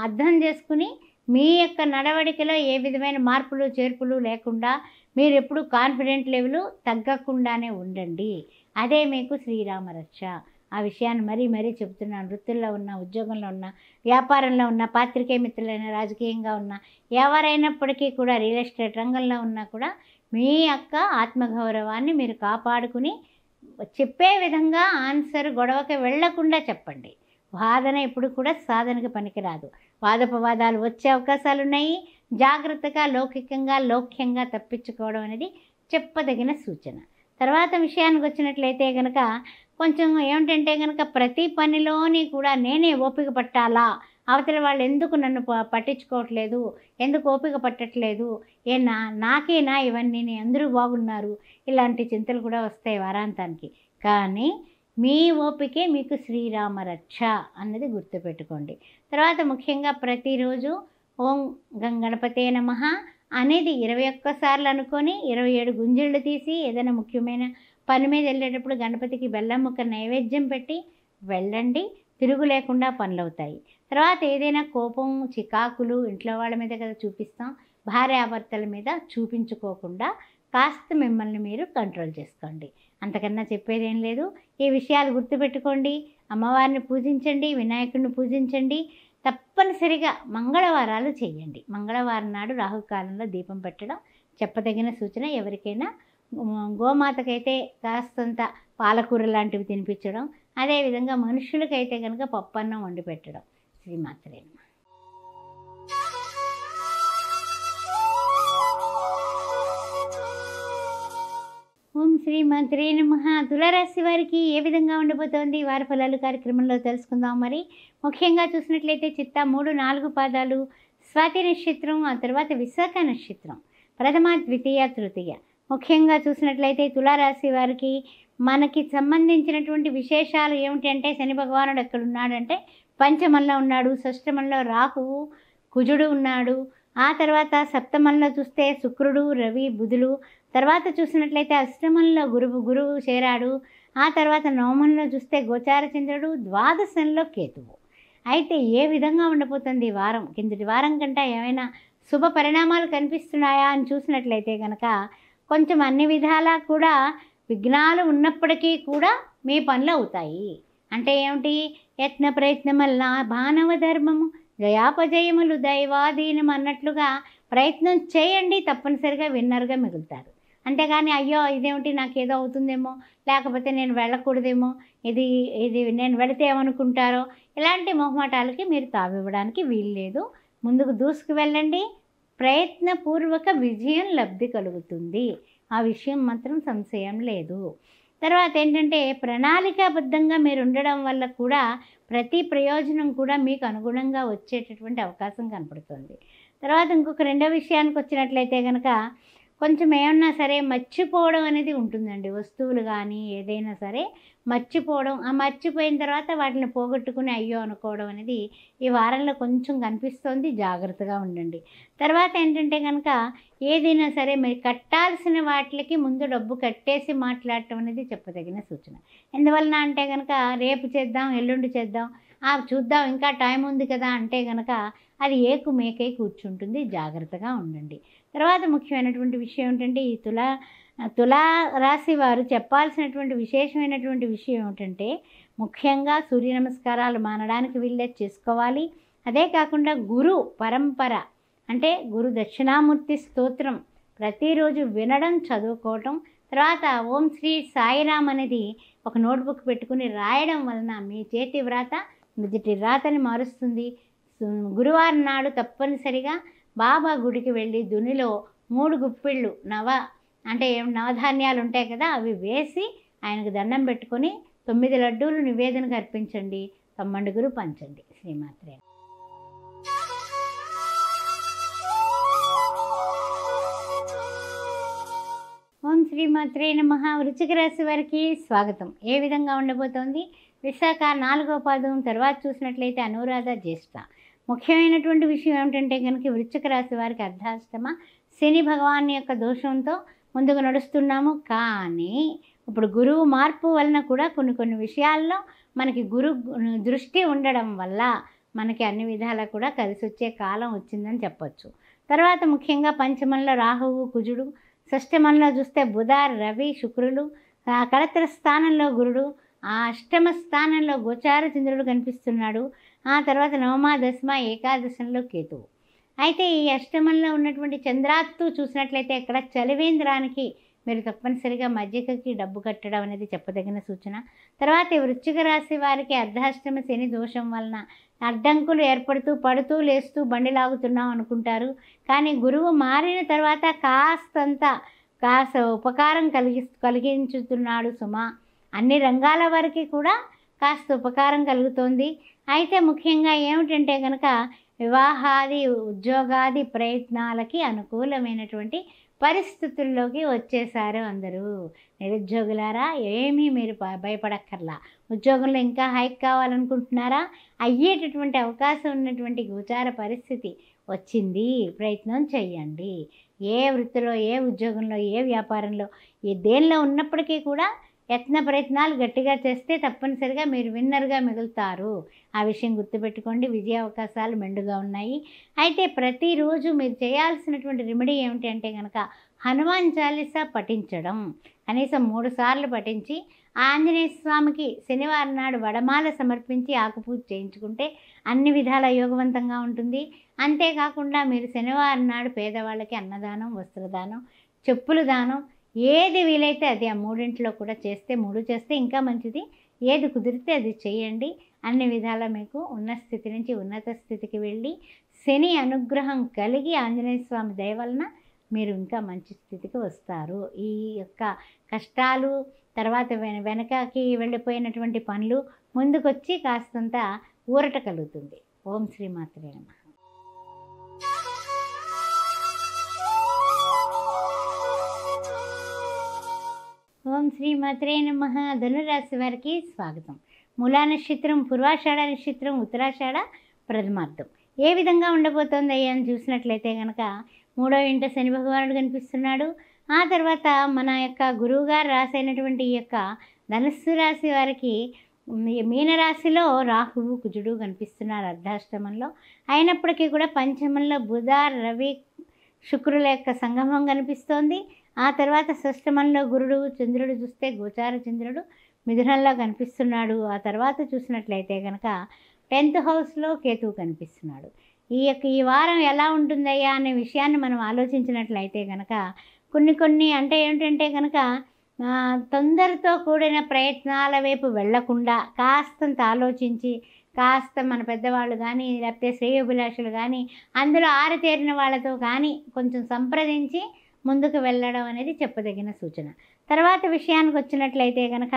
[SPEAKER 1] అర్థం చేసుకుని మీ యొక్క నడవడికలో ఏ విధమైన మార్పులు చేర్పులు లేకుండా మీరు ఎప్పుడు కాన్ఫిడెంట్ లెవెల్ తగ్గకుండానే ఉండండి. అదే మీకు శ్రీరామ రక్ష. ఆ విషయాన్ని మరీ చెప్తున్నాను. వృత్తుల్లో ఉన్న, ఉద్యోగంలో ఉన్న, వ్యాపారంలో ఉన్న, పాత్రికేయ మిత్రులైన, రాజకీయంగా ఉన్న, ఎవరైనప్పటికీ కూడా రియల్ ఎస్టేట్ రంగంలో ఉన్నా కూడా మీ యొక్క ఆత్మగౌరవాన్ని మీరు కాపాడుకుని చెప్పే విధంగా ఆన్సర్ గొడవకి వెళ్లకుండా చెప్పండి. వాదన ఎప్పుడు కూడా సాధనకు పనికిరాదు. వాదోపవాదాలు వచ్చే అవకాశాలు ఉన్నాయి. జాగ్రత్తగా లౌకికంగా లౌక్యంగా తప్పించుకోవడం అనేది చెప్పదగిన సూచన. తర్వాత విషయానికి వచ్చినట్లయితే కనుక కొంచెం ఏమిటంటే కనుక ప్రతి పనిలోని కూడా నేనే ఓపిక పట్టాలా, అవతల వాళ్ళు ఎందుకు నన్ను పట్టించుకోవట్లేదు, ఎందుకు ఓపిక పట్టట్లేదు, నాకేనా ఇవన్నీ, అందరూ బాగున్నారు, ఇలాంటి చింతలు కూడా వస్తాయి వారాంతానికి. కానీ మీ ఓపికే మీకు శ్రీరామ రక్ష అన్నది గుర్తుపెట్టుకోండి. తర్వాత ముఖ్యంగా ప్రతిరోజు ఓం గణపతే నమః అనేది 21 సార్లు అనుకొని 27 గుంజళ్ళు తీసి ఏదైనా ముఖ్యమైన పని మీద వెళ్ళేటప్పుడు గణపతికి బెల్లం ముక్క నైవేద్యం పెట్టి వెళ్ళండి. తిరుగు లేకుండా పనులు అవుతాయి. తర్వాత ఏదైనా కోపం చికాకులు ఇంట్లో వాళ్ళ మీద కదా చూపిస్తాం, భార్యాభర్తల మీద చూపించుకోకుండా కాస్త మిమ్మల్ని మీరు కంట్రోల్ చేసుకోండి. అంతకన్నా చెప్పేదేం లేదు. ఈ విషయాలు గుర్తుపెట్టుకోండి. అమ్మవారిని పూజించండి, వినాయకుడిని పూజించండి. తప్పనిసరిగా మంగళవారాలు చేయండి. మంగళవారం నాడు రాహుకాలంలో దీపం పెట్టడం చెప్పదగిన సూచన. ఎవరికైనా గోమాతకైతే కాస్తంత పాలకూర లాంటివి తినిపించడం, అదేవిధంగా మనుషులకైతే కనుక పప్పన్నం వండి పెట్టడం. శ్రీమాత్రే నమః. ఓం శ్రీమాత్రే నమః. తులారాశి వారికి ఏ విధంగా ఉండబోతోంది వారి ఫలాలు కార్యక్రమంలో తెలుసుకుందాం. మరి ముఖ్యంగా చూసినట్లయితే చిత్త 3, 4 పాదాలు, స్వాతి నక్షత్రం, ఆ తర్వాత విశాఖ నక్షత్రం, ప్రథమ ద్వితీయ తృతీయ. ముఖ్యంగా చూసినట్లయితే తులారాశి వారికి మనకి సంబంధించినటువంటి విశేషాలు ఏమిటంటే శని భగవానుడు ఎక్కడున్నాడంటే పంచమంలో ఉన్నాడు, షష్టమంలో రాహువు కుజుడు ఉన్నాడు, ఆ తర్వాత సప్తమంలో చూస్తే శుక్రుడు రవి బుధులు, తర్వాత చూసినట్లయితే అష్టమంలో గురువు చేరాడు, ఆ తర్వాత నవమంలో చూస్తే గోచార చంద్రుడు, ద్వాదశంలో కేతువు. అయితే ఏ విధంగా ఉండబోతుంది ఈ వారం? కిందటి వారం కంటే ఏమైనా శుభ పరిణామాలు కనిపిస్తున్నాయా అని చూసినట్లయితే కనుక కొంచెం అన్ని విధాలా కూడా విఘ్నాలు ఉన్నప్పటికీ కూడా మీ పనులు అవుతాయి. అంటే ఏమిటి? యత్న ప్రయత్నమల్ల మానవ ధర్మము, జయాపజయములు దైవాధీనం అన్నట్లుగా ప్రయత్నం చేయండి. తప్పనిసరిగా విన్నర్గా మిగులుతారు. అంతేగాని అయ్యో ఇదేమిటి నాకేదో అవుతుందేమో, లేకపోతే నేను వెళ్ళకూడదేమో, ఇది నేను వెళితే ఏమనుకుంటారో, ఇలాంటి మొహమాటాలకి మీరు తావివ్వడానికి వీల్లేదు. ముందుకు దూసుకు వెళ్ళండి. ప్రయత్నపూర్వక విజయం లబ్ధి కలుగుతుంది. ఆ విషయం మాత్రం సంశయం లేదు. తర్వాత ఏంటంటే ప్రణాళికాబద్ధంగా మీరు ఉండడం వల్ల కూడా ప్రతి ప్రయోజనం కూడా మీకు అనుగుణంగా వచ్చేటటువంటి అవకాశం కనపడుతుంది. తర్వాత ఇంకొక రెండో విషయానికి వచ్చినట్లయితే కనుక కొంచెం ఏమన్నా సరే మర్చిపోవడం అనేది ఉంటుందండి. వస్తువులు కానీ ఏదైనా సరే మర్చిపోవడం, ఆ మర్చిపోయిన తర్వాత వాటిని పోగొట్టుకుని అయ్యో అనుకోవడం అనేది ఈ వారంలో కొంచెం కనిపిస్తోంది. జాగ్రత్తగా ఉండండి. తర్వాత ఏంటంటే కనుక ఏదైనా సరే మీరు కట్టాల్సిన వాటికి ముందు డబ్బు కట్టేసి మాట్లాడటం అనేది చెప్పదగిన సూచన. ఎందువలన అంటే కనుక రేపు చేద్దాం, ఎల్లుండి చేద్దాం, చూద్దాం ఇంకా టైం ఉంది కదా అంటే కనుక అది ఏకు మేకై కూర్చుంటుంది. జాగ్రత్తగా ఉండండి. తర్వాత ముఖ్యమైనటువంటి విషయం ఏంటంటే ఈ తులా రాశి వారు చెప్పాల్సినటువంటి విశేషమైనటువంటి విషయం ఏమిటంటే ముఖ్యంగా సూర్య నమస్కారాలు మానడానికి వీళ్ళే చేసుకోవాలి. అదే కాకుండా గురు పరంపర అంటే గురు దక్షిణామూర్తి స్తోత్రం ప్రతిరోజు వినడం, చదువుకోవటం, తర్వాత ఓం శ్రీ సాయిరామ్ అనేది ఒక నోట్బుక్ పెట్టుకుని రాయడం వలన మీ చేతి వ్రాత నుదుటి రాతని మారుస్తుంది. గురువారం నాడు తప్పనిసరిగా బాబా గుడికి వెళ్ళి దునిలో 3 గుప్పిళ్ళు అంటే నవధాన్యాలు ఉంటాయి కదా, అవి వేసి ఆయనకు దండం పెట్టుకొని 9 లడ్డూలు నివేదనకు అర్పించండి, తమ్మండుగురు పంచండి. శ్రీమాత్రే. ఓం శ్రీమాత్రే నమః. వృశ్చిక రాశి వారికి స్వాగతం. ఏ విధంగా ఉండబోతోంది? విశాఖ 4వ పాదం తర్వాత చూసినట్లయితే అనురాధ, జ్యేష్ఠ. ముఖ్యమైనటువంటి విషయం ఏమిటంటే కనుక వృశ్చిక రాశి వారికి అర్ధాష్టమ శని భగవాన్ యొక్క దోషంతో ముందుకు నడుస్తున్నాము. కానీ ఇప్పుడు గురువు మార్పు వలన కూడా కొన్ని విషయాల్లో మనకి గురు దృష్టి ఉండడం వల్ల మనకి అన్ని విధాలా కూడా కలిసి వచ్చే కాలం వచ్చిందని చెప్పొచ్చు. తర్వాత ముఖ్యంగా పంచమంలో రాహువు, కుజుడు, షష్టమంలో చూస్తే బుధ, రవి, శుక్రులు, కళత్ర స్థానంలో గురుడు, ఆ అష్టమ స్థానంలో గోచార చంద్రుడు కనిపిస్తున్నాడు. ఆ తర్వాత నవమ, దశమ, ఏకాదశంలో కేతువు. అయితే ఈ అష్టమంలో ఉన్నటువంటి చంద్రాత్తు చూసినట్లయితే ఇక్కడ చలివేంద్రానికి మీరు తప్పనిసరిగా మజ్జిగకి డబ్బు కట్టడం అనేది చెప్పదగిన సూచన. తర్వాత ఈ వృశ్చిక రాశి వారికి అర్ధాష్టమ శని దోషం వలన అడ్డంకులు ఏర్పడుతూ పడుతూ లేస్తూ బండి లాగుతున్నాం అనుకుంటారు. కానీ గురువు మారిన తర్వాత కాస్త ఉపకారం కలిగించుతున్నాడు సుమా. అన్ని రంగాల వారికి కూడా కాస్త ఉపకారం కలుగుతోంది. అయితే ముఖ్యంగా ఏమిటంటే కనుక వివాహాది, ఉద్యోగాది ప్రయత్నాలకి అనుకూలమైనటువంటి పరిస్థితుల్లోకి వచ్చేసారు అందరూ. నిరుద్యోగులారా ఏమీ మీరు భయపడక్కర్లా. ఉద్యోగంలో ఇంకా హైక్ కావాలనుకుంటున్నారా? అయ్యేటటువంటి అవకాశం ఉన్నటువంటి గోచార పరిస్థితి వచ్చింది. ప్రయత్నం చేయండి. ఏ వృత్తిలో, ఏ ఉద్యోగంలో, ఏ వ్యాపారంలో, దేనిలో ఉన్నప్పటికీ కూడా యత్న ప్రయత్నాలు గట్టిగా చేస్తే తప్పనిసరిగా మీరు విన్నర్గా మిగులుతారు. ఆ విషయం గుర్తుపెట్టుకోండి. విజయ అవకాశాలు మెండుగా ఉన్నాయి. అయితే ప్రతిరోజు మీరు చేయాల్సినటువంటి రెమెడీ ఏమిటి అంటే కనుక హనుమాన్ చాలీసా పఠించడం. కనీసం 3 సార్లు పఠించి ఆంజనేయ స్వామికి శనివారం నాడు వడమాల సమర్పించి ఆకుపూజ చేయించుకుంటే అన్ని విధాల యోగవంతంగా ఉంటుంది. అంతేకాకుండా మీరు శనివారం నాడు పేదవాళ్ళకి అన్నదానం, వస్త్రదానం, చెప్పులు దానం ఏది వీలైతే అది ఆ 3 కూడా చేస్తే 3 చేస్తే ఇంకా మంచిది. ఏది కుదిరితే అది చేయండి. అన్ని విధాలా మీకు ఉన్న స్థితి నుంచి ఉన్నత స్థితికి వెళ్ళి శని అనుగ్రహం కలిగి ఆంజనేయ స్వామి దయ వలన మీరు ఇంకా మంచి స్థితికి వస్తారు. ఈ యొక్క కష్టాలు తర్వాత వెనకకి వెళ్ళిపోయినటువంటి పనులు ముందుకొచ్చి కాస్తంత ఊరట కలుగుతుంది. ఓం శ్రీమాత్రే నమః. ఓం శ్రీమాత్రే నమః. ధనురాశి వారికి స్వాగతం. మూలా నక్షత్రం, పూర్వాషాఢ నక్షత్రం, ఉత్తరాషాఢ ప్రథమార్థం. ఏ విధంగా ఉండబోతోంది అని చూసినట్లయితే కనుక 3వ ఇంట శని భగవానుడు కనిపిస్తున్నాడు. ఆ తర్వాత మన యొక్క గురువుగారు రాసైనటువంటి ఈ యొక్క ధనుస్సు రాశి వారికి మీనరాశిలో రాహువు, కుజుడు కనిపిస్తున్నారు అర్ధాష్టమంలో. అయినప్పటికీ కూడా పంచమంలో బుధ, రవి, శుక్రుల యొక్క సంగమం కనిపిస్తోంది. ఆ తర్వాత షష్టమంలో గురుడు, చంద్రుడు చూస్తే గోచార చంద్రుడు మిథునంలో కనిపిస్తున్నాడు. ఆ తర్వాత చూసినట్లయితే కనుక 10th హౌస్లో కేతువు కనిపిస్తున్నాడు. ఈ వారం ఎలా ఉంటుందయ్యా అనే విషయాన్ని మనం ఆలోచించినట్లయితే కనుక కొన్ని అంటే ఏమిటంటే కనుక తొందరతో కూడిన ప్రయత్నాల వైపు వెళ్లకుండా కాస్తంత ఆలోచించి కాస్త మన పెద్దవాళ్ళు కానీ లేకపోతే శ్రేయోభిలాషులు కానీ అందులో ఆరితేరిన వాళ్ళతో కానీ కొంచెం సంప్రదించి ముందుకు వెళ్ళడం అనేది చెప్పదగిన సూచన. తర్వాత విషయానికి వచ్చినట్లయితే కనుక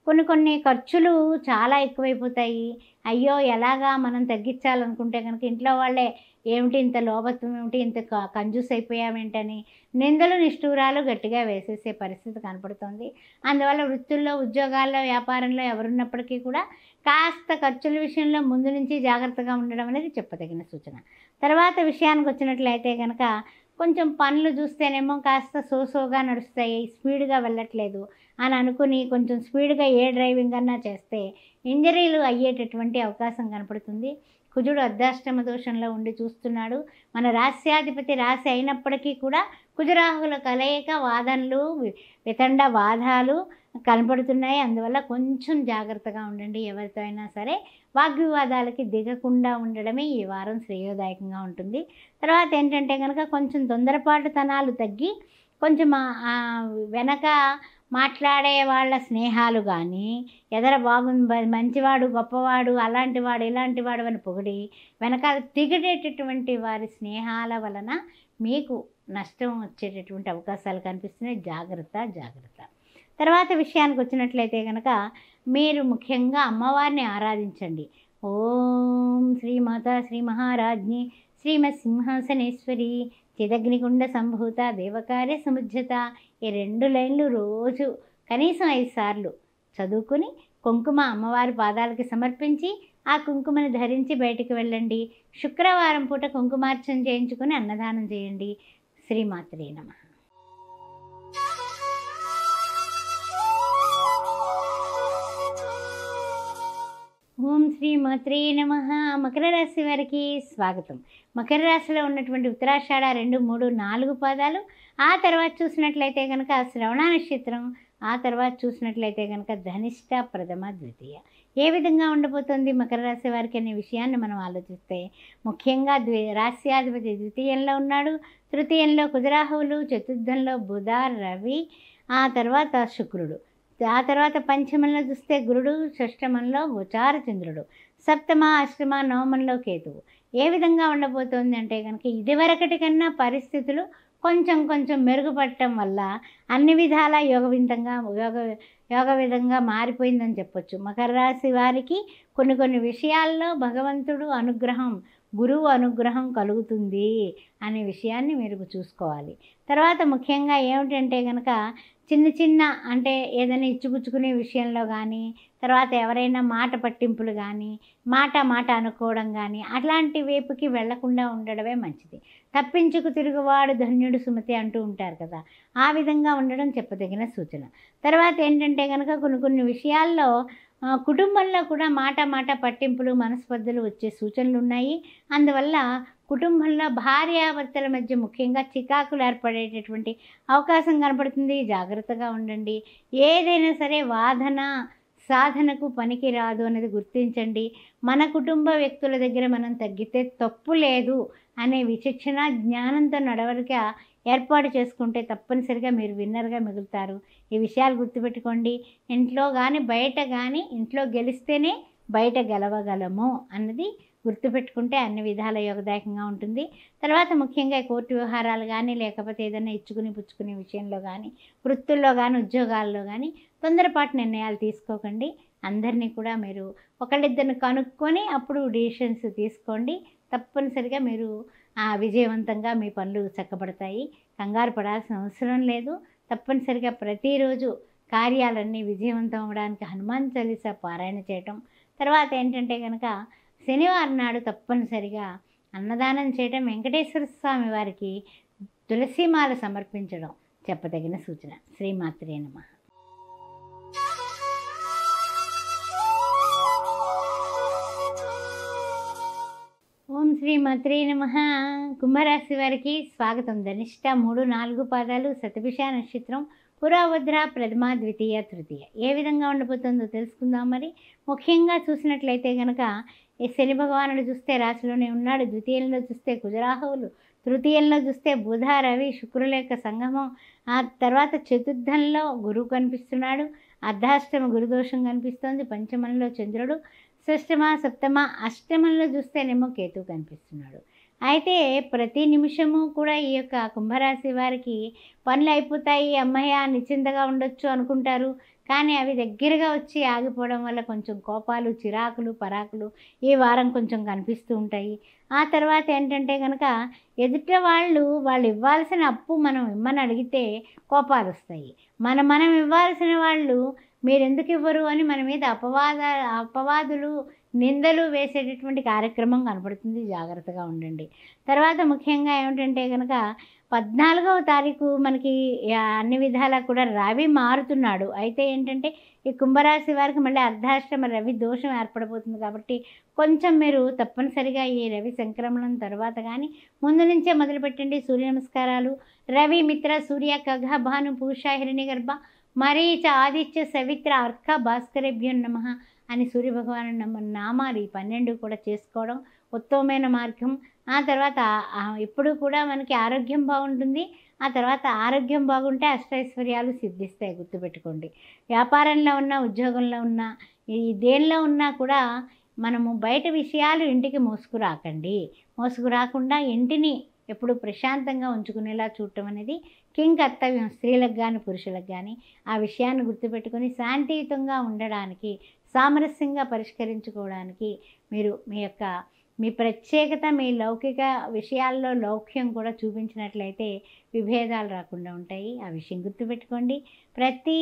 [SPEAKER 1] కొన్ని ఖర్చులు చాలా ఎక్కువైపోతాయి. అయ్యో ఎలాగా మనం తగ్గించాలనుకుంటే కనుక ఇంట్లో వాళ్ళే ఏమిటి ఇంత లోభత్వం, ఏమిటి ఇంత కంజూస్ అయిపోయామేంటని నిందలు నిష్ఠూరాలు గట్టిగా వేసేసే పరిస్థితి కనపడుతుంది. అందువల్ల వృత్తుల్లో, ఉద్యోగాల్లో, వ్యాపారంలో ఎవరున్నప్పటికీ కూడా కాస్త ఖర్చుల విషయంలో ముందు నుంచి జాగ్రత్తగా ఉండడం అనేది చెప్పదగిన సూచన. తర్వాత విషయానికి వచ్చినట్లయితే కనుక కొంచెం పనులు చూస్తేనేమో కాస్త సోసోగా నడుస్తాయి, స్పీడ్గా వెళ్ళట్లేదు అని అనుకుని కొంచెం స్పీడ్గా ఏ డ్రైవింగ్ అన్నా చేస్తే ఇంజరీలు అయ్యేటటువంటి అవకాశం కనపడుతుంది. కుజుడు అర్ధాష్టమ దోషంలో ఉండి చూస్తున్నాడు. మన రాశ్యాధిపతి రాశి అయినప్పటికీ కూడా కుజరాహుల కలయిక వాదనలు, వితండ వాదాలు, కనపడుతున్నాయి. అందువల్ల కొంచెం జాగ్రత్తగా ఉండండి. ఎవరితో అయినా సరే వాగ్వివాదాలకి దిగకుండా ఉండడమే ఈ వారం శ్రేయోదాయకంగా ఉంటుంది. తర్వాత ఏంటంటే కనుక కొంచెం తొందరపాటుతనాలు తగ్గి కొంచెం వెనక మాట్లాడే వాళ్ళ స్నేహాలు కానీ, ఎదర మంచివాడు, గొప్పవాడు, అలాంటివాడు, ఇలాంటివాడు అని పొగిడి వెనకాల తిగిడేటటువంటి వారి స్నేహాల వలన మీకు నష్టం వచ్చేటటువంటి అవకాశాలు కనిపిస్తున్నాయి. జాగ్రత్త, జాగ్రత్త. తర్వాత విషయానికి వచ్చినట్లయితే కనుక మీరు ముఖ్యంగా అమ్మవారిని ఆరాధించండి. ఓం శ్రీమాతా శ్రీ మహారాజ్ఞి శ్రీమత్ సింహాసనేశ్వరి చిదగ్నికుండ సంభూత దేవకార్య సముజ్జత ఈ 2 లైన్లు రోజు కనీసం 5 సార్లు చదువుకుని కుంకుమ అమ్మవారి పాదాలకి సమర్పించి ఆ కుంకుమని ధరించి బయటికి వెళ్ళండి. శుక్రవారం పూట కుంకుమార్చన చేయించుకుని అన్నదానం చేయండి. శ్రీమాత్రే నమః. ఓం శ్రీమాత్రే నమః. మకర రాశి వారికి స్వాగతం. మకర రాశిలో ఉన్నటువంటి ఉత్తరాషాఢ 2, 3, 4 పాదాలు, ఆ తర్వాత చూసినట్లయితే కనుక శ్రవణ నక్షత్రం, ఆ తర్వాత చూసినట్లయితే కనుక ధనిష్ట, ప్రథమ, ద్వితీయ. ఏ విధంగా ఉండబోతోంది మకర రాశి వారికి అనే విషయాన్ని మనం ఆలోచిస్తే ముఖ్యంగా రాశ్యాధిపతి ద్వితీయంలో ఉన్నాడు, తృతీయంలో కుజరాహువులు, చతుర్థంలో బుధ, రవి, ఆ తర్వాత శుక్రుడు, ఆ తర్వాత పంచమంలో చూస్తే గురుడు, షష్టమంలో గోచార చంద్రుడు, సప్తమ, అష్టమ, నవమంలో కేతువు. ఏ విధంగా ఉండబోతోంది అంటే కనుక ఇదివరకటి కన్నా పరిస్థితులు కొంచెం మెరుగుపడటం వల్ల అన్ని విధాల యోగ విధంగా మారిపోయిందని చెప్పొచ్చు. మకర రాశి వారికి కొన్ని విషయాల్లో భగవంతుడు అనుగ్రహం, గురువు అనుగ్రహం కలుగుతుంది అనే విషయాన్ని మీరు చూసుకోవాలి. తర్వాత ముఖ్యంగా ఏమిటంటే కనుక చిన్న అంటే ఏదైనా ఇచ్చిపుచ్చుకునే విషయంలో కానీ, తర్వాత ఎవరైనా మాట పట్టింపులు కానీ, మాట అనుకోవడం కానీ అట్లాంటి వైపుకి వెళ్లకుండా ఉండడమే మంచిది. తప్పించుకు తిరుగువాడు ధన్యుడు సుమతి అంటూ ఉంటారు కదా, ఆ విధంగా ఉండడం చెప్పదగిన సూచన. తర్వాత ఏంటంటే కనుక కొన్ని విషయాల్లో కుటుంబంలో కూడా మాట పట్టింపులు, మనస్పర్ధలు వచ్చే సూచనలు ఉన్నాయి. అందువల్ల కుటుంబంలో భార్యాభర్తల మధ్య ముఖ్యంగా చికాకులు ఏర్పడేటటువంటి అవకాశం కనపడుతుంది. జాగ్రత్తగా ఉండండి. ఏదైనా సరే సాధనకు పనికి రాదు అనేది గుర్తించండి. మన కుటుంబ వ్యక్తుల దగ్గర మనం తగ్గితే తప్పు లేదు అనే విచక్షణ జ్ఞానంతో నడవడిక ఏర్పాటు చేసుకుంటే తప్పనిసరిగా మీరు విన్నర్గా మిగులుతారు. ఈ విషయాలు గుర్తుపెట్టుకోండి. ఇంట్లో కానీ బయట కానీ, ఇంట్లో గెలిస్తేనే బయట గెలవగలము అన్నది గుర్తుపెట్టుకుంటే అన్ని విధాల యోగదాయకంగా ఉంటుంది. తర్వాత ముఖ్యంగా కోర్టు వ్యవహారాలు కానీ, లేకపోతే ఏదైనా ఇచ్చుకుని పుచ్చుకునే విషయంలో కానీ, వృత్తుల్లో కానీ, ఉద్యోగాల్లో కానీ తొందరపాటు నిర్ణయాలు తీసుకోకండి. అందరినీ కూడా మీరు ఒకళ్ళిద్దరిని కనుక్కొని అప్పుడు డిసిషన్స్ తీసుకోండి. తప్పనిసరిగా మీరు విజయవంతంగా మీ పనులు చక్కబడతాయి. కంగారు పడాల్సిన అవసరం లేదు. తప్పనిసరిగా ప్రతిరోజు కార్యాలన్నీ విజయవంతం అవ్వడానికి హనుమాన్ చాలీసా పారాయణ చేయటం. తర్వాత ఏంటంటే కనుక శనివారం నాడు తప్పనిసరిగా అన్నదానం చేయటం, వెంకటేశ్వర స్వామి వారికి తులసిమాల సమర్పించడం చెప్పదగిన సూచన. శ్రీమాత్రే నమః. ఓం శ్రీమాత్రే నమః. కుంభరాశి వారికి స్వాగతం. ధనిష్ట 3, 4 పాదాలు, శతభిష నక్షత్రం, పురాభద్ర, ప్రథమ, ద్వితీయ, తృతీయ. ఏ విధంగా ఉండబోతుందో తెలుసుకుందాం. మరి ముఖ్యంగా చూసినట్లయితే కనుక ఈ శని భగవానుడు చూస్తే రాశిలోనే ఉన్నాడు. ద్వితీయంలో చూస్తే కుజరాహువులు, తృతీయంలో చూస్తే బుధ, రవి, శుక్రుల యొక్క సంగమం, ఆ తర్వాత చతుర్థంలో గురువు కనిపిస్తున్నాడు. అర్ధాష్టమ గురుదోషం కనిపిస్తోంది. పంచమంలో చంద్రుడు, షష్టమ, సప్తమ, అష్టమంలో చూస్తేనేమో కేతువు కనిపిస్తున్నాడు. అయితే ప్రతి నిమిషము కూడా ఈ యొక్క కుంభరాశి వారికి పనులు అయిపోతాయి, అమ్మయ్య నిశ్చింతగా ఉండొచ్చు అనుకుంటారు. కానీ అవి దగ్గరగా వచ్చి ఆగిపోవడం వల్ల కొంచెం కోపాలు, చిరాకులు, పరాకులు ఈ వారం కొంచెం కనిపిస్తూ ఉంటాయి. ఆ తర్వాత ఏంటంటే కనుక ఎదుట వాళ్ళు ఇవ్వాల్సిన అప్పు మనం ఇమ్మని అడిగితే కోపాలు వస్తాయి. మనం ఇవ్వాల్సిన వాళ్ళు మీరెందుకు ఇవ్వరు అని మన మీద అపవాదులు, నిందలు వేసేటటువంటి కార్యక్రమం కనపడుతుంది. జాగ్రత్తగా ఉండండి. తర్వాత ముఖ్యంగా ఏమిటంటే కనుక 14వ తారీఖు మనకి అన్ని విధాలా కూడా రవి మారుతున్నాడు. అయితే ఏంటంటే ఈ కుంభరాశి వారికి మళ్ళీ అర్ధాష్టమ రవి దోషం ఏర్పడబోతుంది. కాబట్టి కొంచెం మీరు తప్పనిసరిగా ఈ రవి సంక్రమణం తర్వాత కానీ ముందు నుంచే మొదలుపెట్టండి. సూర్య నమస్కారాలు. రవి, మిత్ర, సూర్య, ఖగ, భాను, పూష, హిరణ్యగర్భ, మరీచ ఆదిత్య సవిత్ర అర్క భాస్కరేభ్యం నమః అని సూర్యభగవాను నామాలు ఈ 12 కూడా చేసుకోవడం ఉత్తమమైన మార్గం. ఆ తర్వాత ఎప్పుడు కూడా మనకి ఆరోగ్యం బాగుంటుంది. ఆ తర్వాత ఆరోగ్యం బాగుంటే అష్టైశ్వర్యాలు సిద్ధిస్తాయి, గుర్తుపెట్టుకోండి. వ్యాపారంలో ఉన్నా, ఉద్యోగంలో ఉన్నా, ఈ దేనిలో ఉన్నా కూడా మనము బయట విషయాలు ఇంటికి మోసుకురాకండి. మోసుకురాకుండా ఇంటిని ఎప్పుడు ప్రశాంతంగా ఉంచుకునేలా చూడటం అనేది కింగ్ కర్తవ్యం, స్త్రీలకు కానీ పురుషులకు కానీ. ఆ విషయాన్ని గుర్తుపెట్టుకొని శాంతియుతంగా ఉండడానికి, సామరస్యంగా పరిష్కరించుకోవడానికి మీరు మీ ప్రత్యేకత, మీ లౌకిక విషయాల్లో లౌక్యం కూడా చూపించినట్లయితే విభేదాలు రాకుండా ఉంటాయి. ఆ విషయం గుర్తుపెట్టుకోండి. ప్రతి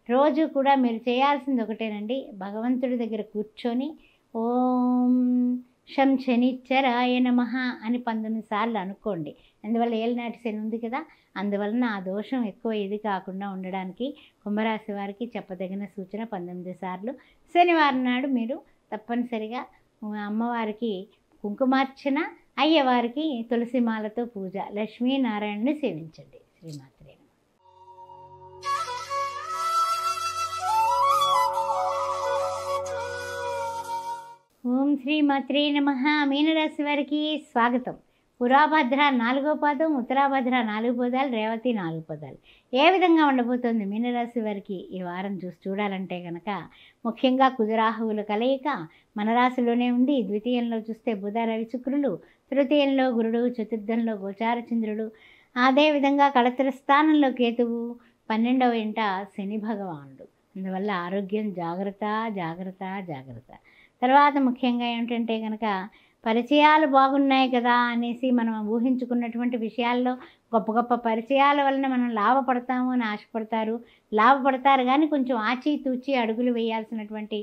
[SPEAKER 1] రోజు కూడా మీరు చేయాల్సింది ఒకటేనండి, భగవంతుడి దగ్గర కూర్చొని ఓం శం శనిశ్చరాయ నమః అని 19 సార్లు అనుకోండి. అందువల్ల ఏలినాటి శని ఉంది కదా, అందువలన ఆ దోషం ఎక్కువ ఇది కాకుండా ఉండడానికి కుంభరాశి వారికి చెప్పదగిన సూచన 19 సార్లు శనివారం నాడు మీరు తప్పనిసరిగా అమ్మవారికి కుంకుమార్చన, అయ్యవారికి తులసిమాలతో పూజ, లక్ష్మీనారాయణని సేవించండి. శ్రీమాత్రే. ఓం శ్రీమాత్రే నమః. మీనరాశి వారికి స్వాగతం. పురాభద్ర 4వ పాదం, ఉత్తరాభద్ర 4 పదాలు, రేవతి 4 పదాలు. ఏ విధంగా ఉండబోతోంది మీనరాశి వారికి ఈ వారం చూడాలంటే కనుక ముఖ్యంగా కుజరాహువుల కలయిక మన రాశిలోనే ఉంది. ద్వితీయంలో చూస్తే బుధ రవి శుక్రులు, తృతీయంలో గురుడు, చతుర్థంలో గోచార చంద్రుడు, అదేవిధంగా కళత్ర స్థానంలో కేతువు, 12వ ఇంట శని భగవానుడు. అందువల్ల ఆరోగ్యం జాగ్రత్త జాగ్రత్త జాగ్రత్త. తర్వాత ముఖ్యంగా ఏంటంటే కనుక పరిచయాలు బాగున్నాయి కదా అనేసి మనం ఊహించుకున్నటువంటి విషయాల్లో గొప్ప గొప్ప పరిచయాల వలన మనం లాభపడతాము అని ఆశపడతారు. లాభపడతారు కానీ కొంచెం ఆచితూచి అడుగులు వేయాల్సినటువంటి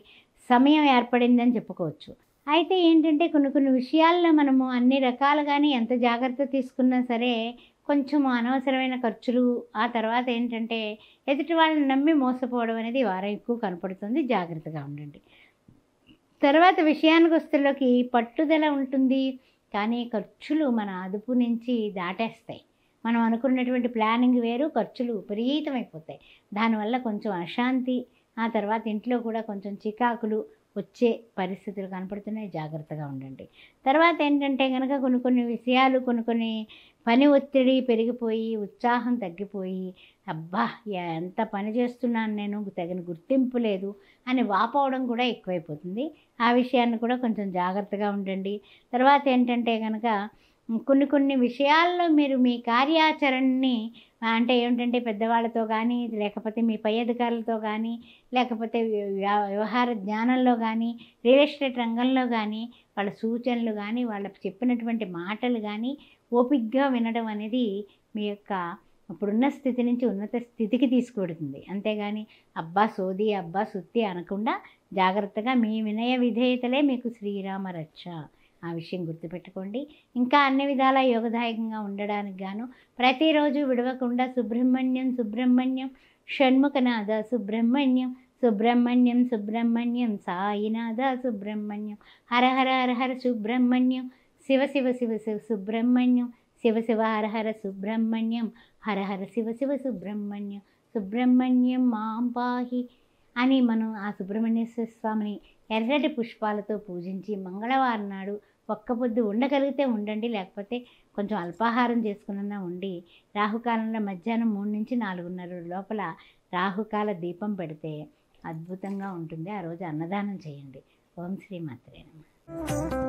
[SPEAKER 1] సమయం ఏర్పడిందని చెప్పుకోవచ్చు. అయితే ఏంటంటే కొన్ని విషయాల్లో మనము అన్ని రకాలుగానే ఎంత జాగ్రత్త తీసుకున్నా సరే కొంచెం అనవసరమైన ఖర్చులు, ఆ తర్వాత ఏంటంటే ఎదుటి వాళ్ళని నమ్మి మోసపోవడం అనేది వారం ఎక్కువ కనపడుతుంది. జాగ్రత్తగా ఉండండి. తర్వాత విషయానికి వస్తులోకి పట్టుదల ఉంటుంది కానీ ఖర్చులు మన అదుపు నుంచి దాటేస్తాయి. మనం అనుకున్నటువంటి ప్లానింగ్ వేరు, ఖర్చులు విపరీతమైపోతాయి. దానివల్ల కొంచెం అశాంతి, ఆ తర్వాత ఇంట్లో కూడా కొంచెం చికాకులు వచ్చే పరిస్థితులు కనపడుతున్నాయి. జాగ్రత్తగా ఉండండి. తర్వాత ఏంటంటే కనుక కొన్ని విషయాలు, కొన్ని పని ఒత్తిడి పెరిగిపోయి ఉత్సాహం తగ్గిపోయి, అబ్బా ఎంత పని చేస్తున్నాను నేను, తగిన గుర్తింపు లేదు అని వాపోవడం కూడా ఎక్కువైపోతుంది. ఆ విషయాన్ని కూడా కొంచెం జాగ్రత్తగా ఉండండి. తర్వాత ఏంటంటే కనుక కొన్ని విషయాల్లో మీరు మీ కార్యాచరణని అంటే ఏంటంటే పెద్దవాళ్ళతో కానీ, లేకపోతే మీ పై అధికారులతో కానీ, లేకపోతే వ్యవహార జ్ఞానంలో కానీ, రియల్ ఎస్టేట్ రంగంలో కానీ వాళ్ళ సూచనలు కానీ, వాళ్ళకి చెప్పినటువంటి మాటలు కానీ ఓపికగా వినడం అనేది మీ యొక్క ఇప్పుడున్న స్థితి నుంచి ఉన్నత స్థితికి తీసుకువెడుతుంది. అంతేగాని అబ్బా సోది, అబ్బా సుత్తి అనకుండా జాగ్రత్తగా మీ వినయ విధేయతలే మీకు శ్రీరామ రక్ష. ఆ విషయం గుర్తుపెట్టుకోండి. ఇంకా అన్ని విధాలా యోగదాయకంగా ఉండడానికి గాను ప్రతిరోజు విడవకుండా సుబ్రహ్మణ్యం సుబ్రహ్మణ్యం షణ్ముఖనాథ సుబ్రహ్మణ్యం సుబ్రహ్మణ్యం సుబ్రహ్మణ్యం సాయినాథ సుబ్రహ్మణ్యం హర హర హర హర సుబ్రహ్మణ్యం శివ శివ శివ శివ సుబ్రహ్మణ్యం శివ శివ హర హర సుబ్రహ్మణ్యం హర హర శివ శివ సుబ్రహ్మణ్యం సుబ్రహ్మణ్యం మాం పాహి అని మనం ఆ సుబ్రహ్మణ్యేశ్వర స్వామిని ఎర్రటి పుష్పాలతో పూజించి మంగళవారం నాడు ఒక్క పొద్దు ఉండగలిగితే ఉండండి, లేకపోతే కొంచెం అల్పాహారం చేసుకున్నా ఉండి రాహుకాలంలో మధ్యాహ్నం 3 నుంచి 4:30 లోపల రాహుకాల దీపం పెడితే అద్భుతంగా ఉంటుంది. ఆ రోజు అన్నదానం చేయండి. ఓం శ్రీ మాత్రే నమః.